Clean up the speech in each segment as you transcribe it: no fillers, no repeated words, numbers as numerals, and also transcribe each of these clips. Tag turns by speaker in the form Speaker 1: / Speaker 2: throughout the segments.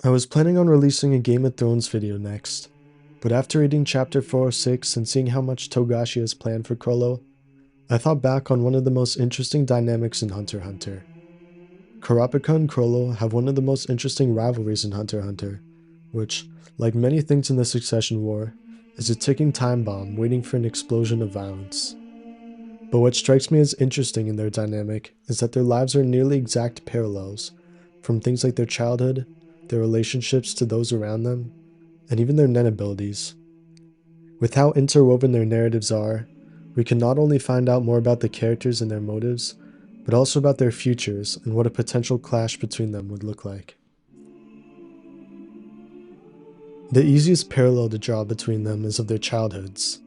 Speaker 1: I was planning on releasing a Game of Thrones video next, but after reading chapter 406 and seeing how much Togashi has planned for Chrollo, I thought back on one of the most interesting dynamics in Hunter x Hunter. Kurapika and Chrollo have one of the most interesting rivalries in Hunter x Hunter, which, like many things in the Succession War, is a ticking time bomb waiting for an explosion of violence. But what strikes me as interesting in their dynamic is that their lives are nearly exact parallels, from things like their childhood, their relationships to those around them, and even their nen abilities. With how interwoven their narratives are, we can not only find out more about the characters and their motives, but also about their futures and what a potential clash between them would look like. The easiest parallel to draw between them is of their childhoods.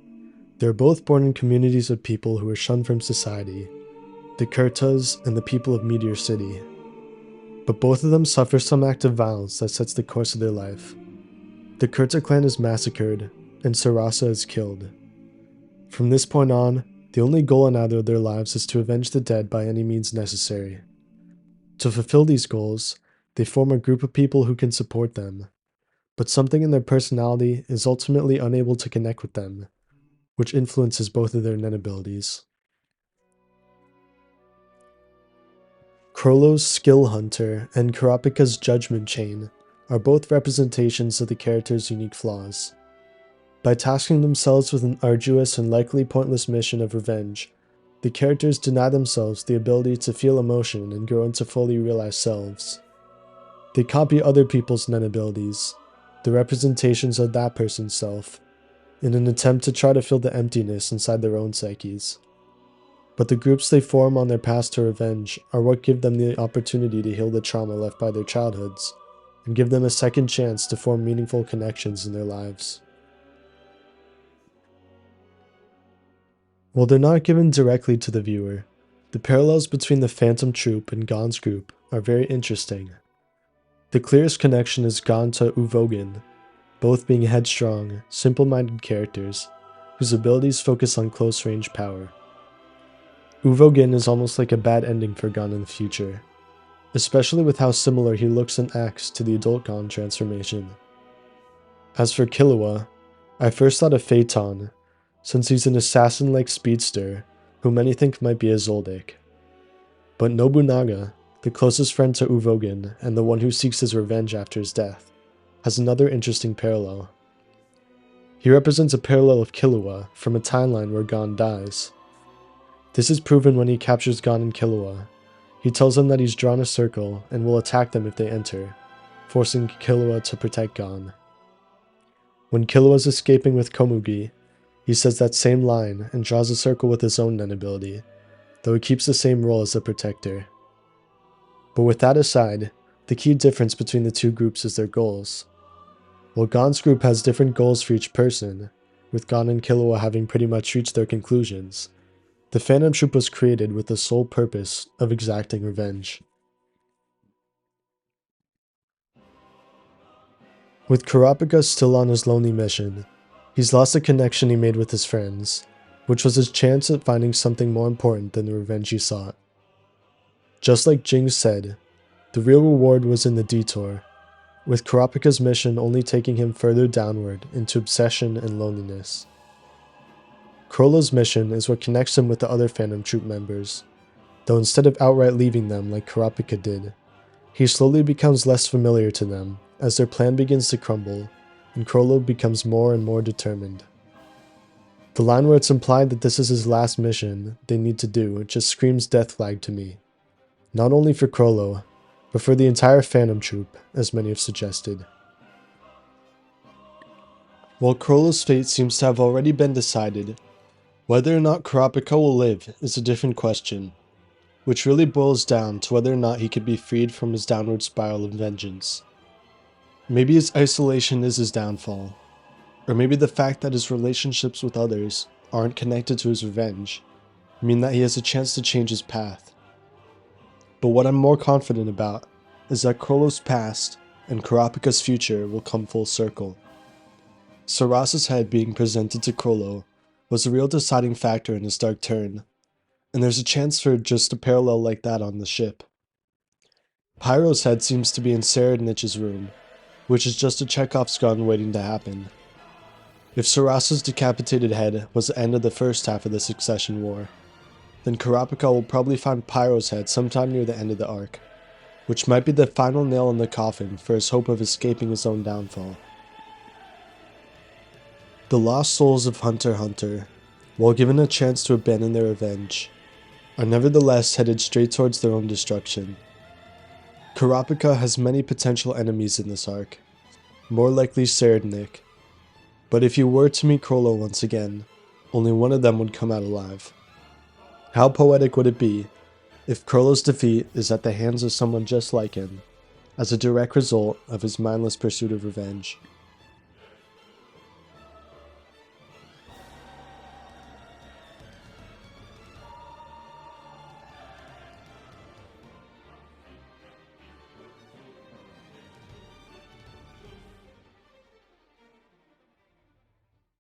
Speaker 1: They are both born in communities of people who were shunned from society, the Kurtas and the people of Meteor City. But both of them suffer some act of violence that sets the course of their life. The Kurta clan is massacred, and Sarasa is killed. From this point on, the only goal in either of their lives is to avenge the dead by any means necessary. To fulfill these goals, they form a group of people who can support them, but something in their personality is ultimately unable to connect with them, which influences both of their nen abilities. Chrollo's Skill Hunter and Kurapika's Judgment Chain are both representations of the character's unique flaws. By tasking themselves with an arduous and likely pointless mission of revenge, the characters deny themselves the ability to feel emotion and grow into fully realized selves. They copy other people's nen abilities, the representations of that person's self, in an attempt to try to fill the emptiness inside their own psyches. But the groups they form on their path to revenge are what give them the opportunity to heal the trauma left by their childhoods, and give them a second chance to form meaningful connections in their lives. While they're not given directly to the viewer, the parallels between the Phantom Troop and Gon's group are very interesting. The clearest connection is Gon to Uvogin, both being headstrong, simple-minded characters, whose abilities focus on close-range power. Uvogin is almost like a bad ending for Gon in the future, especially with how similar he looks and acts to the adult Gon transformation. As for Killua, I first thought of Phaeton, since he's an assassin-like speedster who many think might be a Zoldyck. But Nobunaga, the closest friend to Uvogin and the one who seeks his revenge after his death, has another interesting parallel. He represents a parallel of Killua from a timeline where Gon dies. This is proven when he captures Gon and Killua. He tells them that he's drawn a circle and will attack them if they enter, forcing Killua to protect Gon. When Killua's escaping with Komugi, he says that same line and draws a circle with his own nen ability, though he keeps the same role as the protector. But with that aside, the key difference between the two groups is their goals. While Gon's group has different goals for each person, with Gon and Killua having pretty much reached their conclusions, the Phantom Troop was created with the sole purpose of exacting revenge. With Kurapika still on his lonely mission, he's lost the connection he made with his friends, which was his chance at finding something more important than the revenge he sought. Just like Jing said, the real reward was in the detour, with Kurapika's mission only taking him further downward into obsession and loneliness. Chrollo's mission is what connects him with the other Phantom Troop members, though instead of outright leaving them like Kurapika did, he slowly becomes less familiar to them as their plan begins to crumble, and Chrollo becomes more and more determined. The line where it's implied that this is his last mission they need to do just screams death flag to me, not only for Chrollo, but for the entire Phantom Troop, as many have suggested. While Chrollo's fate seems to have already been decided, whether or not Kurapika will live is a different question, which really boils down to whether or not he could be freed from his downward spiral of vengeance. Maybe his isolation is his downfall, or maybe the fact that his relationships with others aren't connected to his revenge mean that he has a chance to change his path. But what I'm more confident about is that Chrollo's past and Kurapika's future will come full circle. Sarasa's head being presented to Chrollo was a real deciding factor in his dark turn, and there's a chance for just a parallel like that on the ship. Pyro's head seems to be in Serednich's room, which is just a Chekhov's gun waiting to happen. If Sarasa's decapitated head was the end of the first half of the Succession War, then Kurapika will probably find Pyro's head sometime near the end of the arc, which might be the final nail in the coffin for his hope of escaping his own downfall. The lost souls of Hunter x Hunter, while given a chance to abandon their revenge, are nevertheless headed straight towards their own destruction. Kurapika has many potential enemies in this arc, more likely Serednik, but if you were to meet Chrollo once again, only one of them would come out alive. How poetic would it be if Chrollo's defeat is at the hands of someone just like him, as a direct result of his mindless pursuit of revenge?